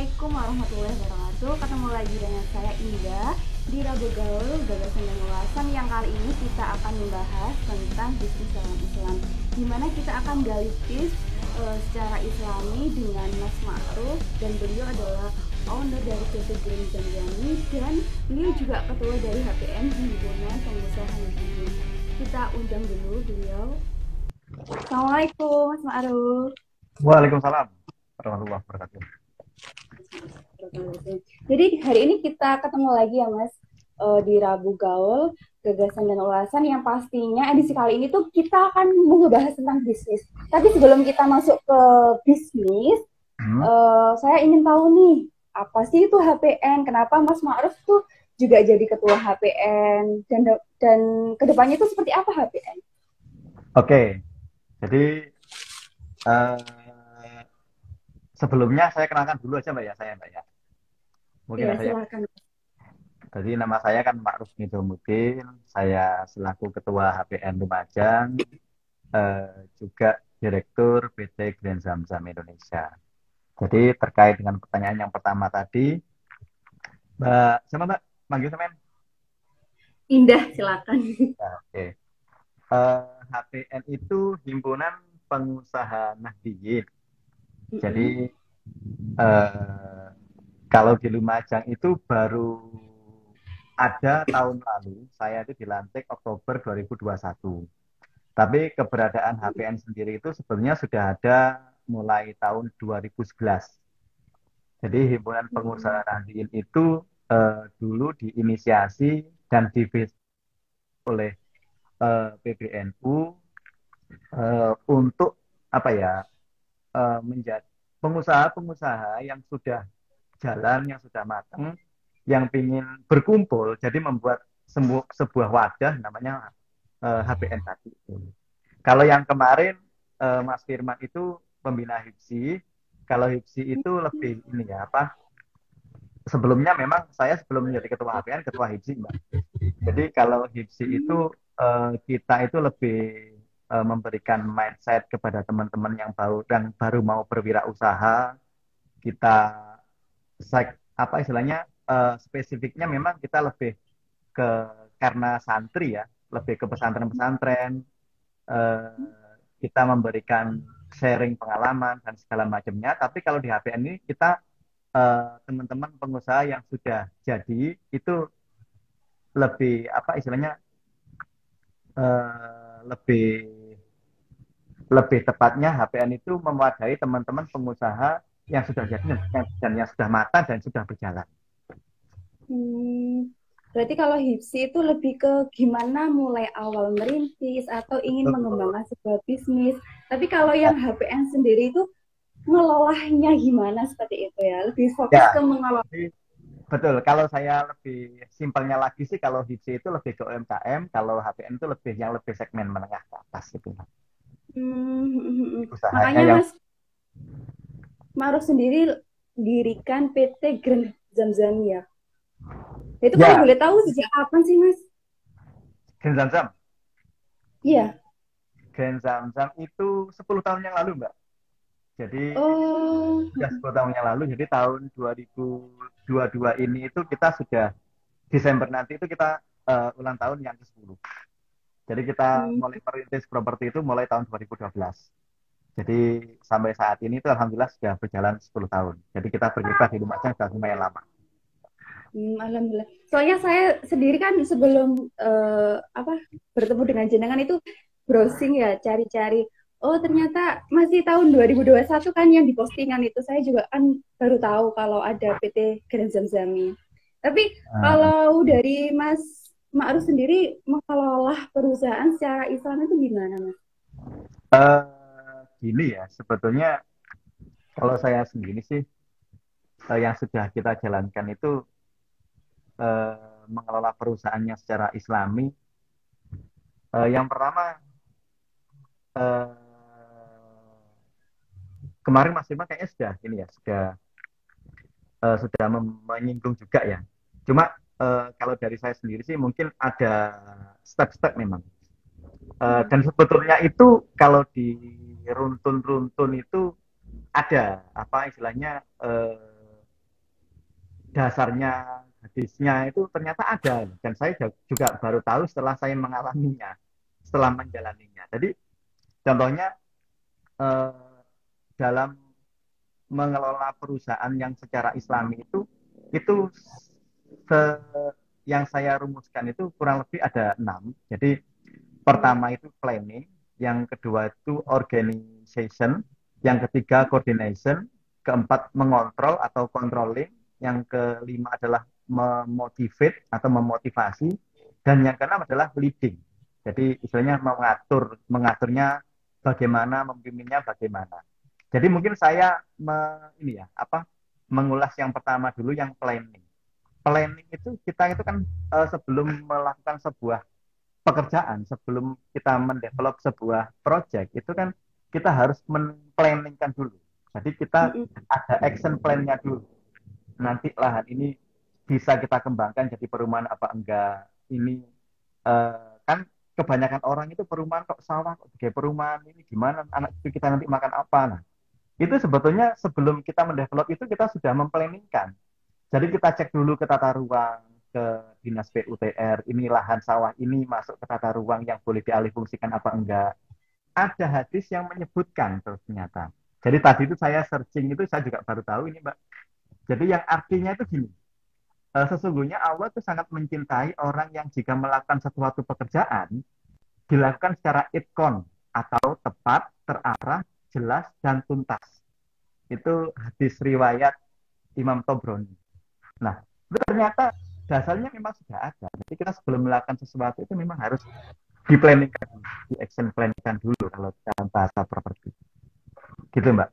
Assalamualaikum warahmatullahi wabarakatuh. Ketemu lagi dengan saya Indah di Rabu Gaul Gagasan dan Ulasan yang kali ini kita akan membahas tentang bisnis dalam Islam. Di mana kita akan gali tips secara Islami dengan Mas Ma'ruf, dan beliau adalah owner dari PT Grand Zamzami dan beliau juga ketua dari HPN Himpunan Pengusaha Negeri. Kita undang dulu beliau. Assalamualaikum Mas Ma'ruf. Waalaikumsalam warahmatullahi wabarakatuh. Jadi hari ini kita ketemu lagi ya Mas, di Rabu Gaul Gagasan dan Ulasan yang pastinya edisi kali ini tuh kita akan membahas tentang bisnis. Tapi sebelum kita masuk ke bisnis, saya ingin tahu nih, apa sih itu HPN? Kenapa Mas Ma'ruf tuh juga jadi ketua HPN, dan kedepannya itu seperti apa HPN? Oke, jadi eh, sebelumnya saya kenalkan dulu aja Mbak ya, Mbak ya. Mungkin Ya ada yang. silakan. Jadi nama saya kan Ma'ruf Nidomuddin, saya selaku Ketua HPN Lumajang, juga Direktur PT Grand Zamzam Indonesia. Jadi terkait dengan pertanyaan yang pertama tadi, Mbak, sama Mbak, manggil semen? Indah, silakan. Ya, oke. HPN itu Himpunan Pengusaha Nahdiyin. Jadi eh, kalau di Lumajang itu baru ada tahun lalu, saya itu dilantik Oktober 2021. Tapi keberadaan HPN sendiri itu sebenarnya sudah ada mulai tahun 2011. Jadi Himpunan Pengusaha Nahdiyin itu dulu diinisiasi dan dibuat oleh PBNU untuk apa ya, menjadi pengusaha-pengusaha yang sudah jalan, yang sudah matang, yang ingin berkumpul, jadi membuat sebuah wadah namanya HPN tadi. Kalau yang kemarin Mas Firman itu pembina HIPSI, kalau HIPSI itu lebih ini ya apa? Sebelumnya memang saya sebelum menjadi ketua HPN, ketua HIPSI, Mbak. Jadi kalau HIPSI itu kita itu lebih memberikan mindset kepada teman-teman yang baru mau berwirausaha. Kita apa istilahnya, spesifiknya memang kita lebih ke, karena santri ya, lebih ke pesantren-pesantren, eh, kita memberikan sharing pengalaman dan segala macamnya. Tapi kalau di HPN ini kita teman-teman pengusaha yang sudah jadi itu lebih apa istilahnya, lebih lebih tepatnya HPN itu mewadahi teman-teman pengusaha yang sudah jadi dan yang sudah matang dan sudah berjalan. Hmm, Berarti kalau HIPSI itu lebih ke gimana mulai awal merintis atau ingin Betul. mengembangkan sebuah bisnis. Tapi kalau yang HPN sendiri itu ngelolahnya gimana seperti itu ya? Lebih fokus Ya, ke mengelola. jadi betul. Kalau saya lebih simpelnya lagi sih, kalau HIPSI itu lebih ke UMKM, kalau HPN itu lebih segmen menengah ke atas gitu. Usahanya Makanya yang Mas Maruf sendiri dirikan PT Grand Zamzamia. Itu kalau ya boleh tahu sejak kapan sih Mas? Gen Zamzam. Iya. Gen Zamzam itu 10 tahun yang lalu, Mbak. Jadi Oh, sudah 10 tahun yang lalu, jadi tahun 2022 ini itu kita sudah Desember nanti itu kita ulang tahun yang ke-10. Jadi kita hmm, mulai merintis properti itu mulai tahun 2012. Jadi sampai saat ini itu alhamdulillah sudah berjalan 10 tahun. Jadi kita berkiprah di Lumajang sudah lumayan lama. Alhamdulillah. Soalnya saya sendiri kan sebelum apa bertemu dengan jenengan itu browsing ya, cari-cari. Oh, ternyata masih tahun 2021 kan yang di postingan itu. Saya juga kan baru tahu kalau ada PT Grand Zamzami. Tapi Uh, kalau dari Mas Ma'ruf sendiri mengelola perusahaan secara Islam itu gimana, Mas? Gini ya, sebetulnya kalau saya sendiri sih, yang sudah kita jalankan itu mengelola perusahaannya secara Islami. Yang pertama, eh, kemarin Mas Firman kayaknya sudah ini ya, sudah menyinggung juga ya. Cuma kalau dari saya sendiri sih mungkin ada step-step memang. Hmm. Dan sebetulnya itu kalau di runtun-runtun itu ada apa istilahnya, dasarnya hadisnya itu ternyata ada, dan saya juga baru tahu setelah saya mengalaminya, setelah menjalaninya. Jadi contohnya eh, dalam mengelola perusahaan yang secara Islami itu se- yang saya rumuskan itu kurang lebih ada 6. Jadi Hmm. pertama itu planning, yang kedua itu organization, yang ketiga coordination, keempat mengontrol atau controlling, yang kelima adalah memotivate atau memotivasi, dan yang keenam adalah leading. Jadi istilahnya mengaturnya bagaimana, memimpinnya bagaimana. Jadi mungkin saya ini ya apa mengulas yang pertama dulu, yang planning. Planning itu kita itu kan sebelum melakukan sebuah pekerjaan, sebelum kita mendevelop sebuah project, itu kan kita harus men-planningkan dulu. Jadi kita Mm-mm. ada action plan-nya dulu. Nanti lahan ini bisa kita kembangkan jadi perumahan apa enggak. Ini kan kebanyakan orang itu perumahan kok sawah, kok kayak perumahan ini gimana anak cucu kita nanti makan apa. Nah, itu sebetulnya sebelum kita mendevelop itu kita sudah memplanningkan. Jadi kita cek dulu ke tata ruang, ke dinas PUTR, ini lahan sawah ini masuk ke tata ruang yang boleh dialih fungsikan apa enggak. Ada hadis yang menyebutkan ternyata. Jadi tadi itu saya searching itu saya juga baru tahu ini Mbak. Jadi yang artinya itu gini, sesungguhnya Allah itu sangat mencintai orang yang jika melakukan sesuatu pekerjaan, dilakukan secara itkon atau tepat, terarah, jelas, dan tuntas. Itu hadis riwayat Imam Tobroni. Nah, itu ternyata dasarnya memang sudah ada. Jadi kita sebelum melakukan sesuatu itu memang harus di-planningkan, di-action planningkan dulu kalau dalam bahasa properti. Gitu, Mbak.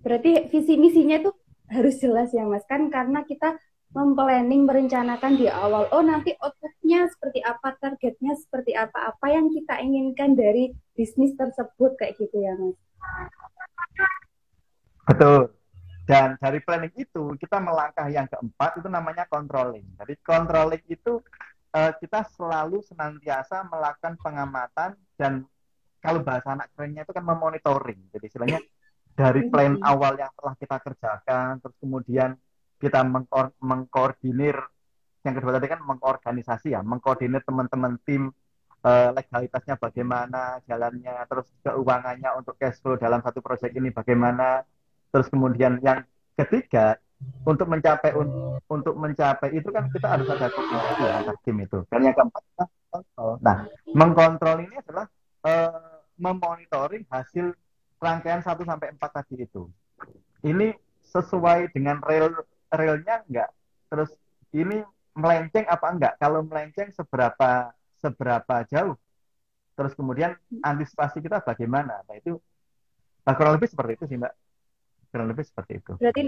Berarti visi misinya itu harus jelas ya Mas, kan karena kita memplanning, merencanakan di awal, oh nanti outputnya seperti apa, targetnya seperti apa yang kita inginkan dari bisnis tersebut, kayak gitu ya Mas. Betul. Dan dari planning itu kita melangkah yang keempat itu namanya controlling. Jadi controlling itu kita selalu senantiasa melakukan pengamatan dan kalau bahasa anak kerennya itu kan memonitoring. Jadi istilahnya dari plan awal yang telah kita kerjakan, terus kemudian kita mengkoordinir, yang kedua tadi kan mengorganisasi ya, mengkoordinir teman-teman tim, legalitasnya bagaimana, jalannya, terus keuangannya untuk cash flow dalam satu proyek ini bagaimana, terus kemudian yang ketiga untuk mencapai itu kan kita harus ada koordinasi ya antar tim itu, dan yang keempat kita kontrol. Nah, mengkontrol ini adalah memonitoring hasil rangkaian 1 sampai 4 tadi itu. Ini sesuai dengan realnya enggak? Terus ini melenceng apa enggak? Kalau melenceng seberapa seberapa jauh? Terus kemudian antisipasi kita bagaimana? Nah, itu kurang lebih seperti itu sih, Mbak. Kurang lebih seperti itu. Berarti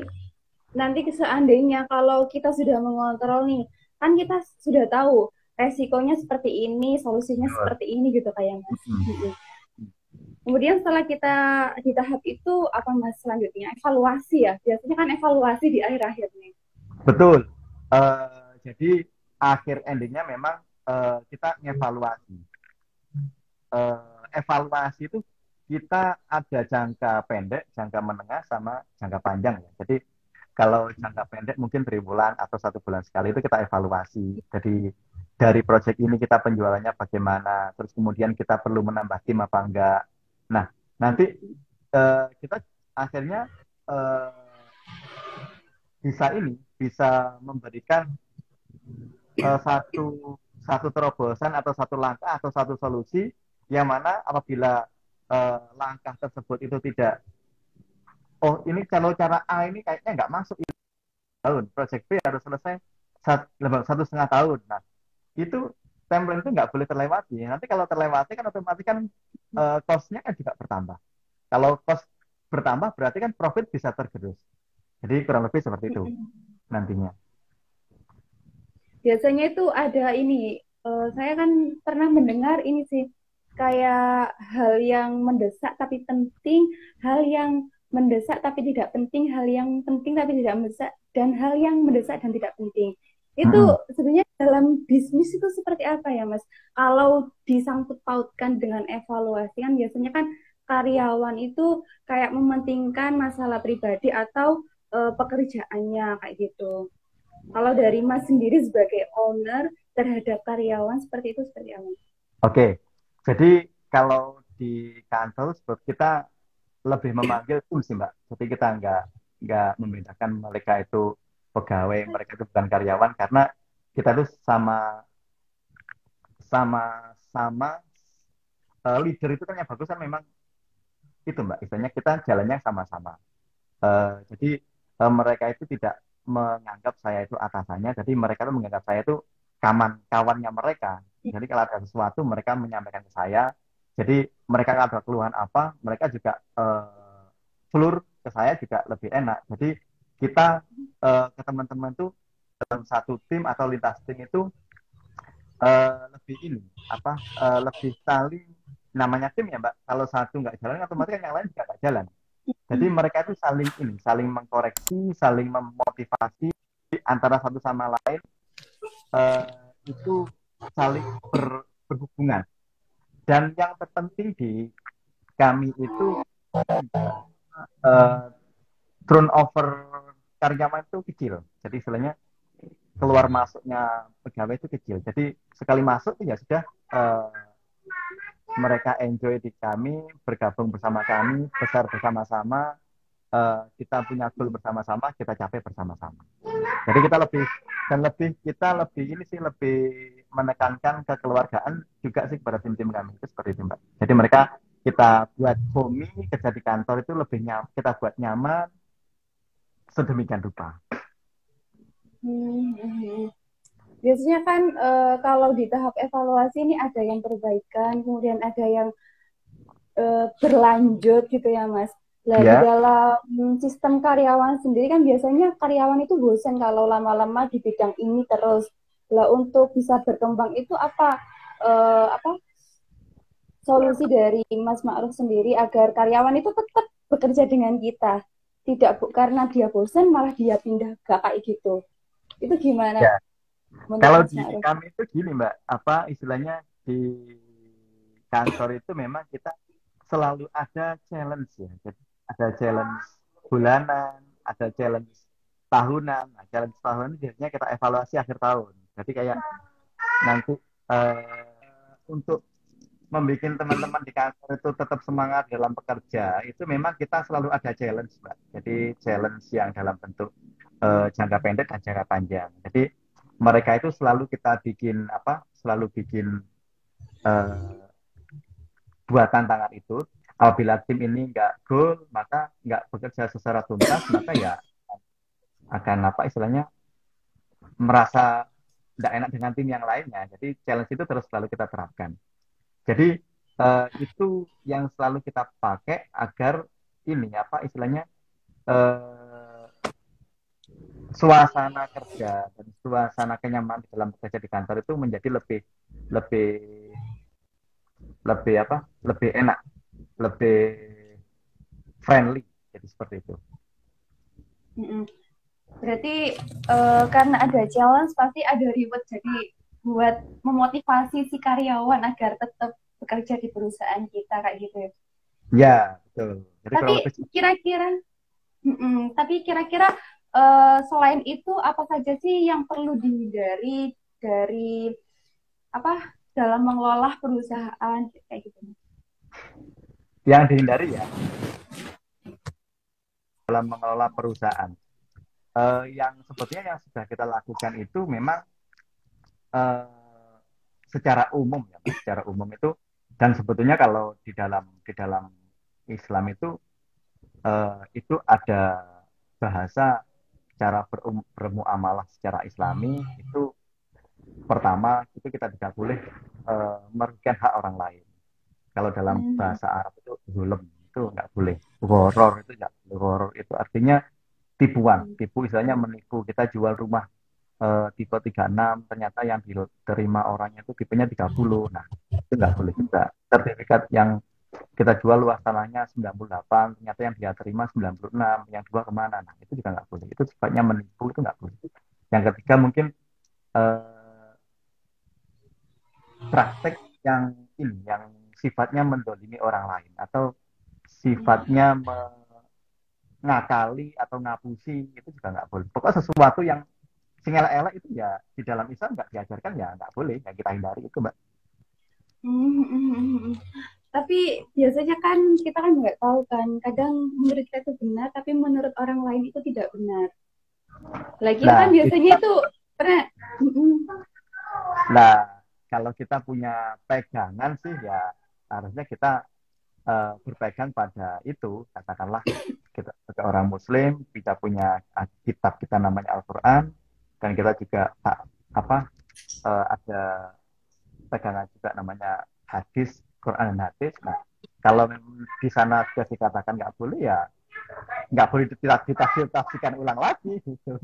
nanti seandainya kalau kita sudah mengontrol nih, kan kita sudah tahu resikonya seperti ini, solusinya Betul. seperti ini gitu kayak Mas. Kemudian setelah kita di tahap itu apa Mas selanjutnya? Evaluasi ya. Biasanya kan evaluasi di akhir-akhir nih. Betul. Jadi akhir endingnya memang kita evaluasi. Evaluasi itu kita ada jangka pendek, jangka menengah, sama jangka panjang ya. Jadi kalau jangka pendek mungkin 3 bulan atau 1 bulan sekali itu kita evaluasi. Jadi dari proyek ini kita penjualannya bagaimana, terus kemudian kita perlu menambah tim apa enggak. Nah, nanti kita akhirnya eh, bisa memberikan satu satu terobosan atau satu langkah atau satu solusi yang mana apabila langkah tersebut itu tidak, oh ini kalau cara A ini kayaknya nggak masuk ini tahun, project B harus selesai 1,5 tahun. Nah, itu timeline itu nggak boleh terlewati. Nanti kalau terlewati kan otomatis kan cost-nya kan juga bertambah. Kalau cost bertambah berarti kan profit bisa tergerus. Jadi kurang lebih seperti itu nantinya. Biasanya itu ada ini, saya kan pernah mendengar ini sih, kayak hal yang mendesak tapi penting, hal yang mendesak tapi tidak penting, hal yang penting tapi tidak mendesak, dan hal yang mendesak dan tidak penting. Itu Mm-mm. sebenarnya dalam bisnis itu seperti apa ya, Mas? Kalau disangkut pautkan dengan evaluasi kan biasanya kan karyawan itu kayak mementingkan masalah pribadi atau pekerjaannya kayak gitu. Kalau dari Mas sendiri sebagai owner terhadap karyawan seperti itu seperti apa? Oke, jadi kalau di kantor sebab kita lebih memanggil tool sih Mbak. Jadi kita nggak membedakan mereka itu pegawai, mereka itu bukan karyawan karena kita itu sama sama sama leader itu kan yang bagus kan memang itu Mbak. Istilahnya kita jalannya sama-sama. Jadi mereka itu tidak menganggap saya itu atasannya, jadi mereka itu menganggap saya itu kawannya mereka. Jadi kalau ada sesuatu mereka menyampaikan ke saya. Jadi mereka kalau ada keluhan apa, mereka juga flur ke saya juga lebih enak. Jadi kita ke teman-teman tuh dalam satu tim atau lintas tim itu lebih ini apa lebih saling namanya tim ya Mbak. Kalau satu nggak jalan, otomatis kan yang lain juga nggak jalan. Jadi mereka itu saling ini, saling mengkoreksi, saling memotivasi antara satu sama lain eh, itu saling berhubungan. Dan yang terpenting di kami itu eh, turnover karyawan itu kecil. Jadi istilahnya keluar masuknya pegawai itu kecil. Jadi sekali masuk ya sudah eh, mereka enjoy di kami, bergabung bersama kami, besar bersama-sama, kita punya goal bersama-sama, kita capai bersama-sama. Jadi kita lebih dan lebih kita lebih ini sih lebih menekankan kekeluargaan juga sih kepada tim-tim kami itu seperti itu Mbak. Jadi mereka kita buat homey kerja di kantor itu lebih kita buat nyaman sedemikian rupa. Hmm, hmm. Biasanya kan kalau di tahap evaluasi ini ada yang perbaikan, kemudian ada yang berlanjut gitu ya Mas. Nah di Ya, dalam sistem karyawan sendiri kan biasanya karyawan itu bosan kalau lama-lama di bidang ini terus. Lah untuk bisa berkembang itu apa solusi dari Mas Ma'ruf sendiri agar karyawan itu tetap bekerja dengan kita, tidak karena dia bosan malah dia pindah ke kayak gitu. Itu gimana ya. menurut Kalau Mas di Ma'ruf? kami itu gini Mbak, apa istilahnya di kantor itu memang kita selalu ada challenge ya. Jadi ada challenge bulanan, ada challenge tahunan. Nah, challenge tahunan biasanya kita evaluasi akhir tahun. Jadi kayak nanti untuk membuat teman-teman di kantor itu tetap semangat dalam bekerja, itu memang kita selalu ada challenge, Mbak. Jadi challenge yang dalam bentuk jangka pendek dan jangka panjang. Jadi mereka itu selalu kita bikin apa? Selalu bikin eh, buat tantangan itu. Apabila tim ini nggak goal, maka nggak bekerja secara tuntas, maka ya akan apa istilahnya merasa tidak enak dengan tim yang lainnya. Jadi challenge itu terus selalu kita terapkan. Jadi itu yang selalu kita pakai agar ini apa istilahnya eh, suasana kerja dan suasana kenyamanan di dalam bekerja di kantor itu menjadi lebih lebih lebih apa lebih enak, lebih friendly. Jadi seperti itu. Mm-mm. Berarti karena ada challenge pasti ada reward. Jadi buat memotivasi si karyawan agar tetap bekerja di perusahaan kita kayak gitu ya. Ya betul. Jadi Tapi kalau lebih kira-kira, tapi kira-kira selain itu apa saja sih yang perlu dihindari dari apa dalam mengelola perusahaan kayak gitu? yang dihindari ya dalam mengelola perusahaan. Yang sebetulnya yang sudah kita lakukan itu memang eh, secara umum ya, Mas. Secara umum itu dan sebetulnya kalau di dalam Islam itu ada bahasa cara bermuamalah secara Islami itu pertama itu kita tidak boleh merugikan hak orang lain. Kalau dalam Hmm. bahasa Arab itu zulm itu nggak boleh. Gharar itu nggak boleh. Gharar itu artinya tipuan, tipu istilahnya menipu. Kita jual rumah tipe 36 ternyata yang diterima orangnya itu tipenya 30. Nah, itu nggak boleh juga. Sertifikat yang kita jual luas tanahnya 98, ternyata yang dia terima 96, yang dua kemana? Nah, itu juga nggak boleh. Itu sifatnya menipu, itu nggak boleh. Yang ketiga mungkin eh, praktek yang ini, yang sifatnya mendolimi orang lain atau sifatnya ngakali atau ngapusi itu juga nggak boleh. Pokoknya sesuatu yang sing elek itu ya di dalam Islam nggak diajarkan ya nggak boleh, yang kita hindari itu Mbak. Hmm, hmm, hmm, hmm. Tapi biasanya kan kita kan nggak tahu kan, kadang menurut kita itu benar, tapi menurut orang lain itu tidak benar. Lah kita kan Nah, biasanya itu pernah, nah kalau kita punya pegangan sih ya harusnya kita berpegang pada itu, katakanlah kita sebagai orang Muslim kita punya kitab kita namanya Al-Quran, dan kita juga apa ada pegangan juga namanya hadis, Quran dan hadis. Nah, kalau memang di sana sudah dikatakan nggak boleh ya nggak boleh ditafsirkan ulang lagi gitu.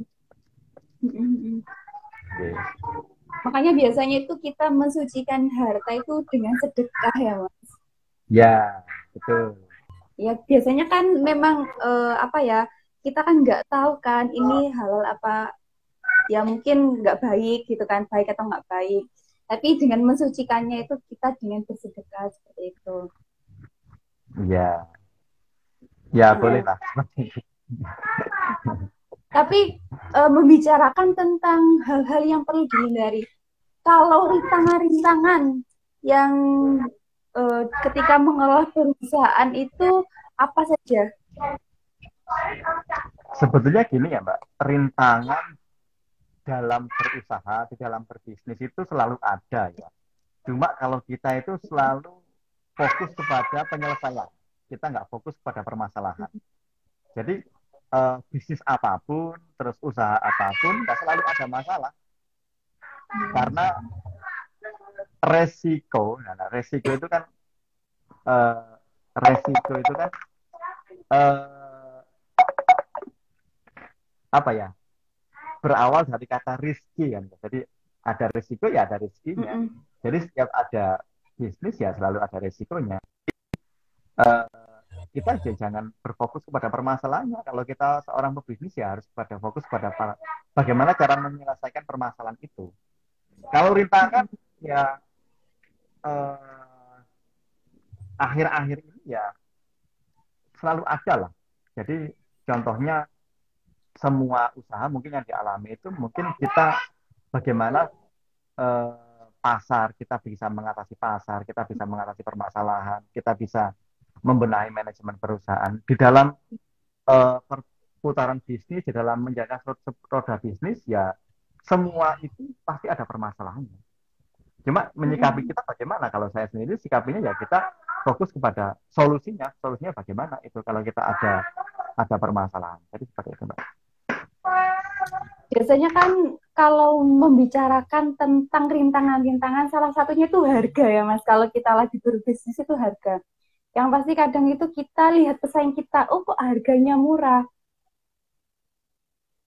Oke. makanya biasanya itu kita mensucikan harta itu dengan sedekah ya Mas. Ya, betul. Ya biasanya kan memang apa ya, kita kan nggak tahu kan ini halal apa, ya mungkin nggak baik gitu kan, baik atau nggak baik. Tapi dengan mensucikannya itu kita dengan bersedekah seperti itu. Ya, ya boleh Nah, lah. tapi membicarakan tentang hal-hal yang perlu dihindari. Kalau rintangan-rintangan yang ketika mengelola perusahaan itu apa saja? Sebetulnya gini ya Mbak, rintangan dalam berusaha, di dalam berbisnis itu selalu ada ya. Cuma kalau kita itu selalu fokus kepada penyelesaian, kita nggak fokus pada permasalahan. Jadi bisnis apapun, terus usaha apapun, nggak selalu ada masalah. Karena resiko, nah, resiko itu kan eh, resiko itu kan eh, apa ya? Berawal dari kata rizki kan. Jadi ada risiko ya ada rizkinya. Jadi setiap ada bisnis ya selalu ada resikonya. Eh, kita aja jangan berfokus kepada permasalahannya. Kalau kita seorang pebisnis ya harus pada fokus pada bagaimana cara menyelesaikan permasalahan itu. Kalau rintangan ya eh, akhir-akhir ini ya selalu ada lah. Jadi contohnya semua usaha mungkin yang dialami itu mungkin kita bagaimana pasar, kita bisa mengatasi pasar, kita bisa mengatasi permasalahan, kita bisa membenahi manajemen perusahaan di dalam perputaran bisnis, di dalam menjaga roda bisnis ya semua itu pasti ada permasalahannya. Cuma menyikapi kita bagaimana? Kalau saya sendiri sikapinya ya kita fokus kepada solusinya, solusinya bagaimana itu kalau kita ada permasalahan. Jadi seperti itu, Mbak. Biasanya kan kalau membicarakan tentang rintangan-rintangan, salah satunya itu harga ya Mas. Kalau kita lagi berbisnis itu harga. Yang pasti kadang itu kita lihat pesaing kita, oh kok harganya murah.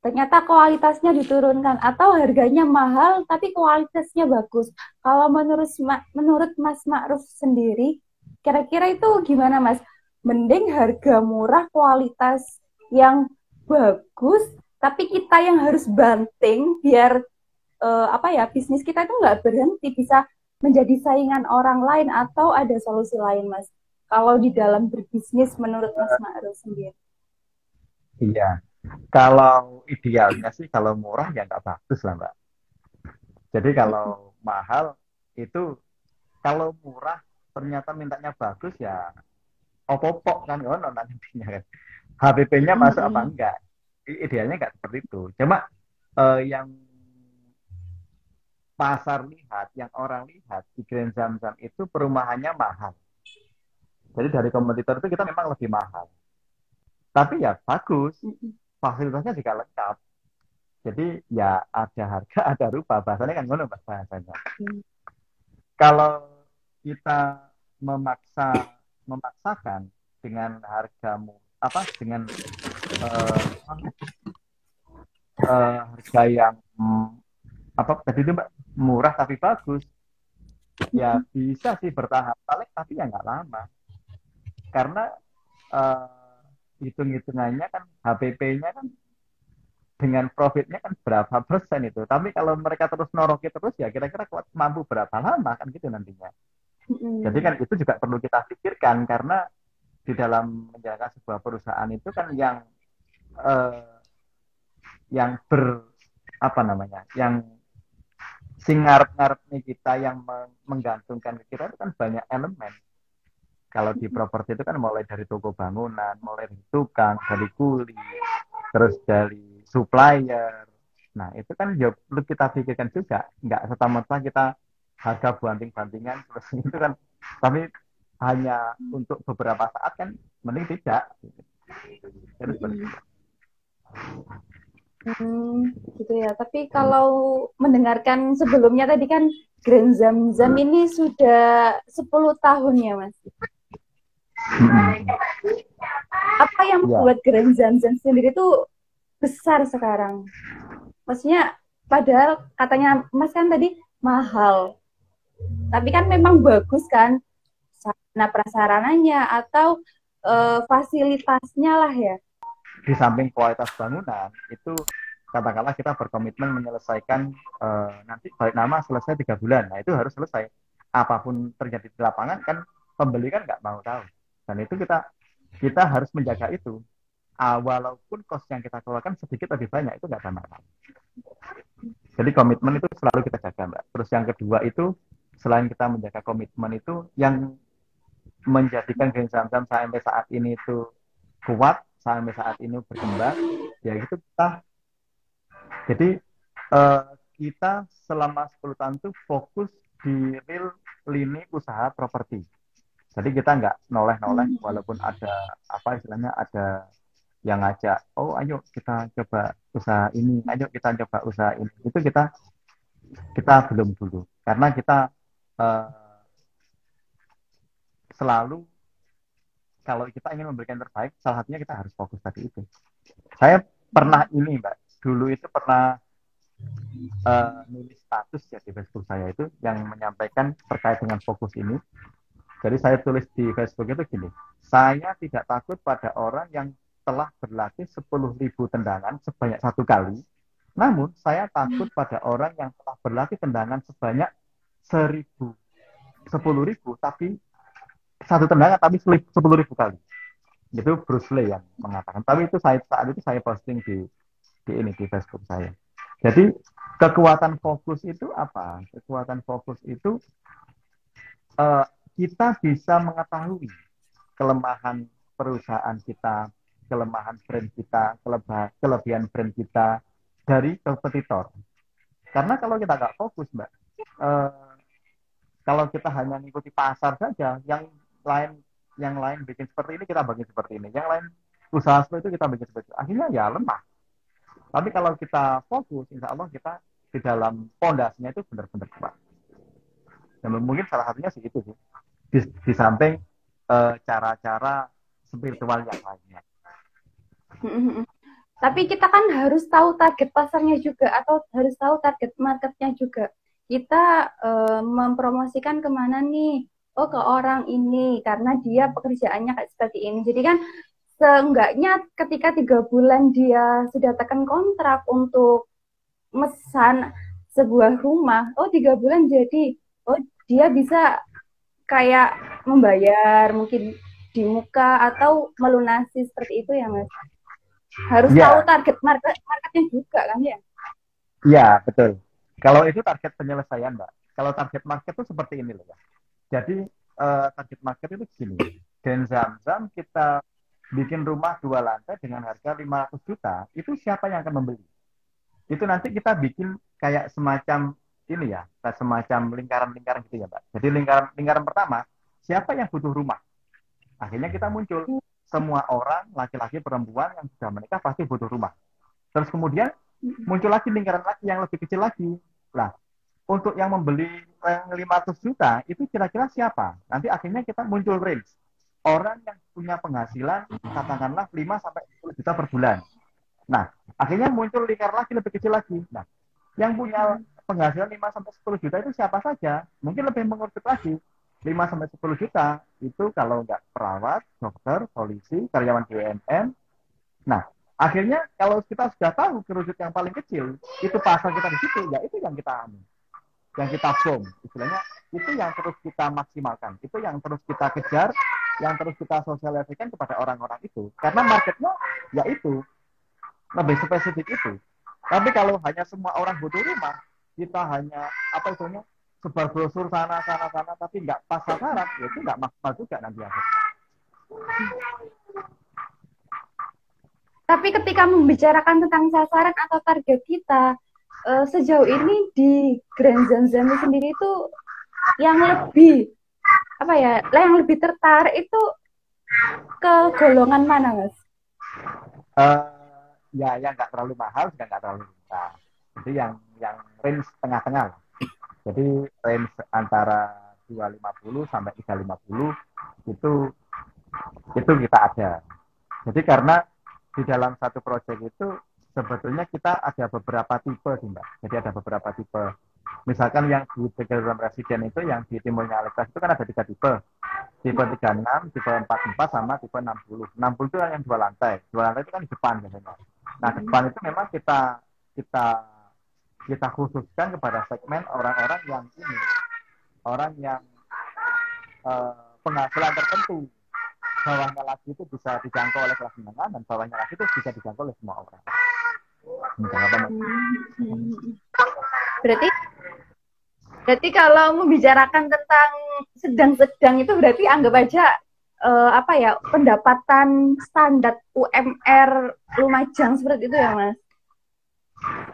Ternyata kualitasnya diturunkan atau harganya mahal tapi kualitasnya bagus. Kalau menurut Mas Ma'ruf sendiri, kira-kira itu gimana Mas? Mending harga murah kualitas yang bagus, tapi kita yang harus banting biar apa ya, bisnis kita itu nggak berhenti, bisa menjadi saingan orang lain, atau ada solusi lain Mas? Kalau di dalam berbisnis menurut Mas Ma'ruf sendiri. Iya. Kalau idealnya sih kalau murah ya nggak bagus lah, Mbak. Jadi kalau mahal itu kalau murah ternyata mintanya bagus ya opopok kan oh nantinya kan. HPP-nya masuk apa enggak? Idealnya nggak seperti itu. Cuma yang pasar lihat, yang orang lihat di Grand Zam-Zam itu perumahannya mahal. Jadi dari kompetitor itu kita memang lebih mahal. Tapi ya bagus, fasilitasnya juga lengkap. Jadi ya ada harga, ada rupa. Bahasanya kan ngono Mbak, bahasanya. Kalau kita memaksakan dengan hargamu apa dengan uh, harga yang apa tadi itu Mbak murah tapi bagus, ya bisa sih bertahan paling tapi ya nggak lama karena hitung-hitungannya kan HPP-nya kan dengan profitnya kan berapa persen itu. Tapi kalau mereka terus noroki terus ya kira-kira mampu berapa lama kan gitu nantinya. Jadi kan itu juga perlu kita pikirkan karena di dalam menjalankan sebuah perusahaan itu kan yang eh, yang apa namanya, yang sing ngarep-ngarepnya kita, yang menggantungkan ke kita itu kan banyak elemen. Kalau di properti itu kan mulai dari toko bangunan, mulai dari tukang, dari kuli, terus dari supplier. Nah, itu kan ya perlu kita pikirkan juga. Nggak serta-merta kita harga banting-bantingan, terus itu kan, tapi hanya untuk beberapa saat kan, mending tidak. Terus seperti Mm-mm. itu. Gitu ya. Tapi kalau mendengarkan sebelumnya tadi kan Grand Zam-Zam ini sudah 10 tahun ya, Mas. Apa yang Ya, membuat Grand Zam-Zam sendiri itu besar sekarang? Maksudnya, padahal katanya Mas kan tadi mahal. Tapi kan memang bagus kan sarana prasarananya atau fasilitasnya lah ya. di samping kualitas bangunan itu, katakanlah kita berkomitmen menyelesaikan, nanti balik nama selesai 3 bulan, nah itu harus selesai. Apapun terjadi di lapangan kan, pembeli kan nggak mau tahu, dan itu kita harus menjaga itu. Walaupun kos yang kita keluarkan sedikit lebih banyak, itu nggak ada masalah. Jadi komitmen itu selalu kita jaga, Mbak. Terus yang kedua itu, selain kita menjaga komitmen itu, yang menjadikan Grand Zam-Zam sampai saat ini itu kuat, sampai saat ini berkembang, ya itu kita. Jadi eh, kita selama 10 tahun itu fokus di real lini usaha properti. Jadi kita nggak noleh-noleh, walaupun ada apa istilahnya, ada yang ngajak, oh ayo kita coba usaha ini, ayo kita coba usaha ini. Itu kita belum dulu, karena kita eh, selalu, kalau kita ingin memberikan yang terbaik, salah satunya kita harus fokus tadi itu. Saya pernah ini, Mbak, dulu itu pernah nulis status ya di Facebook saya itu, yang menyampaikan terkait dengan fokus ini. Jadi saya tulis di Facebook itu gini, saya tidak takut pada orang yang telah berlatih 10.000 tendangan sebanyak 1 kali, namun saya takut pada orang yang telah berlatih tendangan sebanyak 1.000, 10.000, tapi satu tendangan tapi 10.000 kali. Itu Bruce Lee yang mengatakan. Tapi itu saat itu saya posting di Facebook saya. Jadi kekuatan fokus itu apa? Kekuatan fokus itu, eh, kita bisa mengetahui kelemahan perusahaan kita, kelemahan brand kita, kelebihan brand kita dari kompetitor. Karena kalau kita nggak fokus, Mbak, eh, kalau kita hanya mengikuti pasar saja, yang lain bikin seperti ini, kita bikin seperti ini, yang lain usaha seperti itu, kita bikin seperti itu, akhirnya ya lemah. Tapi kalau kita fokus, insya Allah kita di dalam pondasinya itu benar-benar kuat. Dan mungkin salah satunya sih itu sih, di samping cara-cara spiritual yang lainnya. Tapi kita kan harus tahu target pasarnya juga atau harus tahu target marketnya juga. Kita mempromosikan kemana nih? Oh, ke orang ini karena dia pekerjaannya kayak seperti ini. Jadi kan seenggaknya ketika 3 bulan dia sudah tekan kontrak untuk mesan sebuah rumah, oh 3 bulan jadi, oh dia bisa kayak membayar mungkin di muka atau melunasi seperti itu ya Mas. Harus tahu Iya, target marketnya juga kan ya. iya, betul. Kalau itu target penyelesaian, Mbak. Kalau target market itu seperti ini loh, ya. Jadi target market itu gini. Dan Zam-Zam kita bikin rumah 2 lantai dengan harga 500 juta, itu siapa yang akan membeli? Itu nanti kita bikin kayak semacam ini ya, kayak semacam lingkaran-lingkaran gitu ya, Mbak. Jadi lingkaran pertama, siapa yang butuh rumah? Akhirnya kita muncul, semua orang, laki-laki, perempuan yang sudah menikah pasti butuh rumah. Terus kemudian muncul lagi lingkaran lagi yang lebih kecil lagi. Nah, untuk yang membeli yang 500 juta, itu kira-kira siapa? Nanti akhirnya kita muncul range. Orang yang punya penghasilan, katakanlah 5 sampai 10 juta per bulan. Nah, akhirnya muncul lingkaran lagi lebih kecil lagi. Nah, yang punya penghasilan 5 sampai 10 juta itu siapa saja? Mungkin lebih mengerucut lagi. 5 sampai 10 juta itu kalau nggak perawat, dokter, polisi, karyawan BUMN. Nah, akhirnya kalau kita sudah tahu kerucut yang paling kecil, itu pasar kita di situ, ya itu yang kita bom, istilahnya itu yang terus kita maksimalkan, itu yang terus kita kejar, yang terus kita sosialisasikan kepada orang-orang itu, karena marketnya ya itu. lebih spesifik itu. Tapi kalau hanya semua orang butuh rumah, kita hanya apa itu sebar brosur sana sana sana, tapi nggak pas sasaran, ya itu nggak maksimal juga nanti akhirnya. Tapi ketika membicarakan tentang sasaran atau target kita, sejauh ini di Grand Zamzami sendiri itu yang lebih apa ya, yang lebih tertarik itu ke golongan mana, Mas? Ya yang nggak terlalu mahal juga nggak terlalu murah. Jadi yang range tengah-tengah lah. Jadi range antara 250 sampai 350 itu kita ada. Jadi karena di dalam satu proyek itu sebetulnya kita ada beberapa tipe sih Mbak. Jadi ada beberapa tipe. Misalkan yang di Tegalan Residen itu yang di timurnya Alexas itu kan ada 3 tipe. Tipe 36, tipe 44 sama tipe 60. 60 itu yang 2 lantai. 2 lantai itu kan di depan biasanya. Nah, depan itu memang kita kita khususkan kepada segmen orang-orang yang ini, orang yang penghasilan tertentu. Bawahnya lagi itu bisa dijangkau oleh kelas menengah dan bawahnya lagi itu bisa dijangkau oleh semua orang. Berarti kalau membicarakan tentang sedang-sedang itu berarti anggap aja apa ya, pendapatan standar UMR Lumajang seperti itu ya Mas,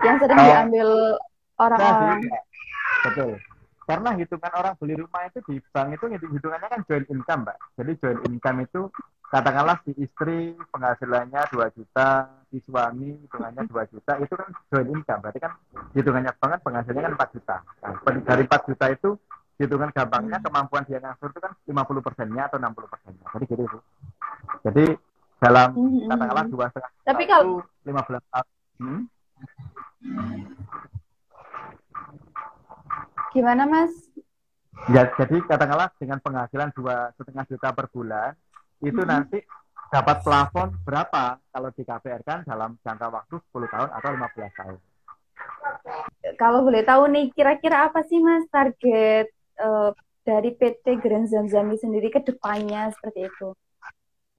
yang sering diambil orang-orang. Betul. Karena hitungan orang beli rumah itu di bank itu hitungannya kan joint income, Mbak. Jadi joint income itu katakanlah si istri penghasilannya 2 juta, si suami hitungannya 2 juta, itu kan joint income. Berarti kan hitungannya banget penghasilannya kan 4 juta. Nah, dari 4 juta itu hitungan gampangnya kemampuan dia ngatur itu kan 50%-nya atau 60%-nya. Jadi gitu itu. Jadi dalam katakanlah 2,5 tapi kalau 15 tahun. Gimana Mas? Ya, jadi katakanlah dengan penghasilan 2,5 juta per bulan, itu nanti dapat plafon berapa kalau di KPR kan dalam jangka waktu 10 tahun atau 15 tahun. Kalau boleh tahu nih, kira-kira apa sih Mas target dari PT Grand Zamzami sendiri ke depannya seperti itu?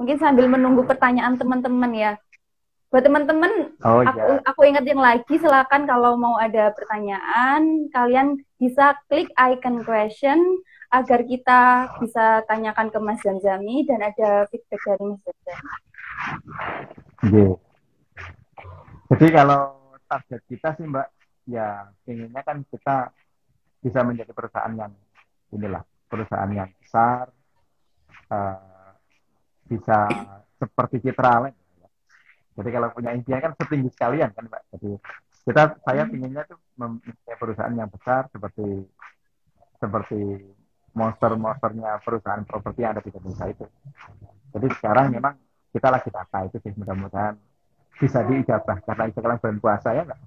Mungkin sambil menunggu pertanyaan teman-teman ya. Buat teman-teman, aku ingetin lagi, silakan kalau mau ada pertanyaan, kalian bisa klik icon question agar kita bisa tanyakan ke Mas Zamzami dan ada feedback dari Mas Zamzami. Yeah. Jadi kalau target kita sih Mbak, ya inginnya kan kita bisa menjadi perusahaan yang perusahaan yang besar, bisa seperti Citra Land. Jadi kalau punya impian kan setinggi sekalian kan Mbak. Jadi saya inginnya tuh mempunyai perusahaan yang besar seperti monsternya perusahaan properti yang ada di Indonesia itu. Jadi sekarang memang kita lagi tata itu sih, mudah-mudahan bisa diijabah karena sekarang bulan puasa ya Mbak.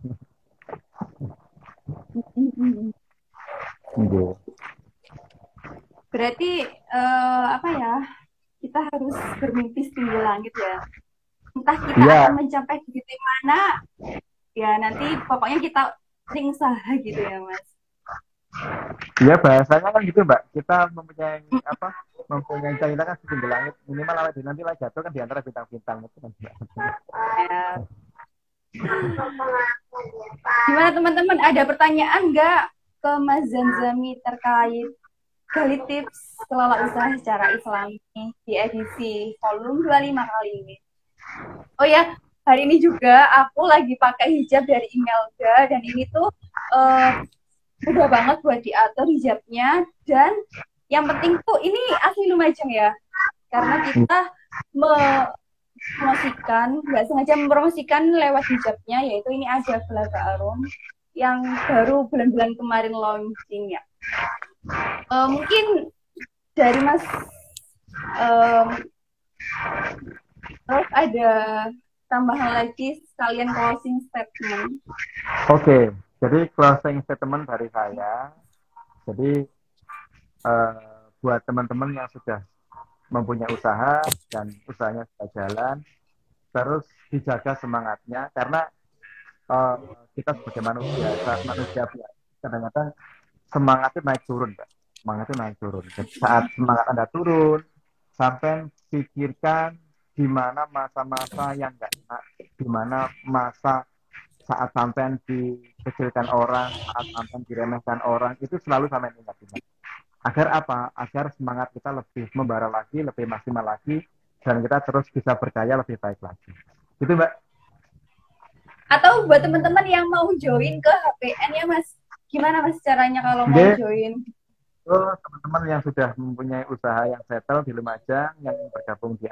Berarti apa ya? Kita harus bermimpi setinggi langit ya. Entah kita akan mencapai di titik mana, ya nanti pokoknya kita sering usaha gitu ya Mas. Iya bahasanya kan gitu Mbak. Kita mempunyai cita kan setinggi langit, minimal nanti lah jatuh kan di antara bintang-bintang itu kan. Ya. Gimana teman-teman, ada pertanyaan nggak ke Mas Zamzami terkait gali tips kelola usaha secara Islami di edisi volume 25 kali ini? Oh ya, hari ini juga aku lagi pakai hijab dari Imelda dan ini tuh mudah banget buat diatur hijabnya, dan yang penting tuh ini asli Lumajang ya, karena kita nggak sengaja mempromosikan lewat hijabnya, yaitu ini ada Belaga Arum yang baru bulan-bulan kemarin launching ya. Mungkin dari Mas terus ada tambahan lagi sekalian closing statement. Oke, jadi closing statement dari saya. Jadi buat teman-teman yang sudah mempunyai usaha dan usahanya sudah jalan, terus dijaga semangatnya karena kita sebagai manusia biasa kadang-kadang semangatnya naik turun, Pak. Semangatnya naik turun. Jadi saat semangat Anda turun, sampai pikirkan di mana masa-masa yang nggak enak, di mana masa saat sampean dikecilkan orang, saat sampean diremehkan orang, itu selalu sampean ingat-ingat. Agar apa? Agar semangat kita lebih membara lagi, lebih maksimal lagi, dan kita terus bisa berkarya lebih baik lagi. Itu Mbak. Atau buat teman-teman yang mau join ke HPN ya Mas, gimana Mas caranya kalau mau join? Teman-teman yang sudah mempunyai usaha yang settle di Lumajang, yang bergabung di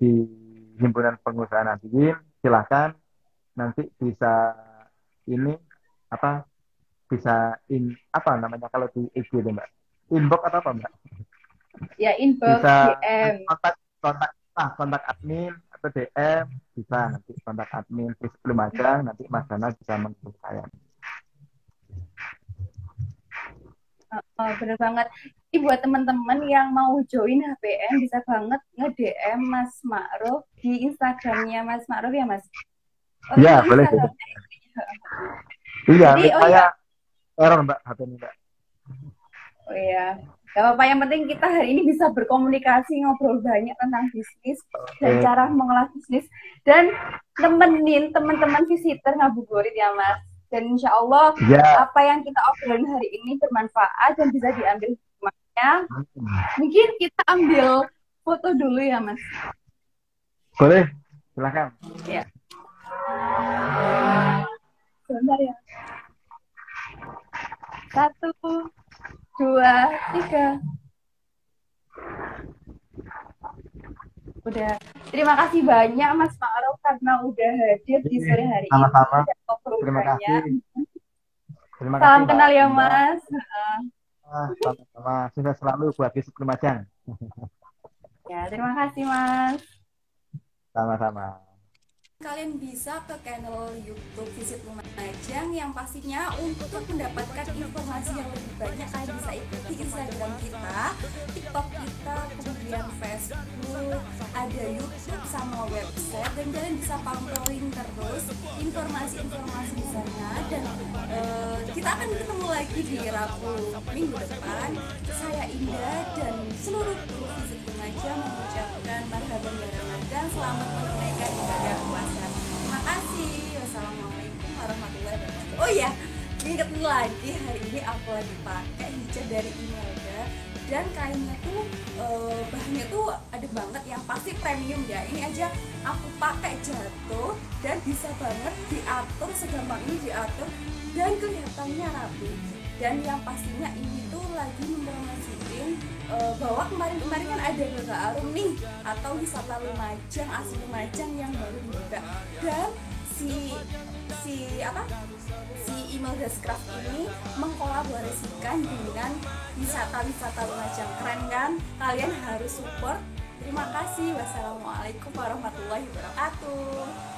di himpunan pengusaha Nahdiyin, silahkan nanti bisa kalau di IG itu Mbak, inbox atau apa Mbak? Ya inbox, bisa DM. kontak admin atau DM, bisa nanti kontak admin di Lumajang, nanti Mas Dana bisa menghubungi saya. Bener banget. Ini buat teman-teman yang mau join HPN bisa banget nge-DM Mas Ma'ruf di Instagramnya Mas Ma'ruf ya Mas? Iya, boleh. Iya, saya error Mbak HP ini Mbak. Oh iya, gak apa-apa, yang penting kita hari ini bisa berkomunikasi, ngobrol banyak tentang bisnis dan cara mengelola bisnis dan nemenin teman-teman visitor ngabuburit ya Mas. Dan insya Allah apa yang kita obrolin hari ini bermanfaat dan bisa diambil hikmahnya. Mungkin kita ambil foto dulu ya Mas. Boleh, silakan. Ya. Sebentar ya. 1, 2, 3. Udah. Terima kasih banyak Mas Ma'ruf karena udah hadir di sore hari ini. Sama-sama. Terima kasih. Salam kenal ya Mas. Sama-sama. Sukses selalu buat bisnis Lumajang. Ya, terima kasih Mas. Sama-sama. Kalian bisa ke channel YouTube Visit Lumajang yang pastinya untuk mendapatkan informasi yang lebih banyak kalian bisa ikuti Instagram kita, TikTok kita, kemudian Facebook, ada YouTube sama website, dan kalian bisa pantauin terus informasi-informasi di sana. Dan kita akan ketemu lagi di Rabu minggu depan. Saya Indah dan seluruh kru Visit Lumajang mengucapkan marhaban ya Ramadan, selamat menunaikan ibadah puasa. Terima kasih. Wassalamualaikum warahmatullahi wabarakatuh. Oh ya, ingetin lagi, hari ini aku lagi pakai hijab dari Imelda dan kainnya tuh bahannya tuh ada banget yang pasti premium ya. Ini aja aku pakai jatuh dan bisa banget diatur, segampang ini diatur dan kelihatannya rapi. Dan yang pastinya ini tuh lagi mempromosiin bahwa kemarin-kemarin kan ada Gaga Arum nih, atau wisata Lumajang, asli Lumajang yang baru dibuka. Dan si Imelda Craft ini mengkolaborasikan dengan wisata-wisata Lumajang. Keren kan? Kalian harus support. Terima kasih. Wassalamualaikum warahmatullahi wabarakatuh.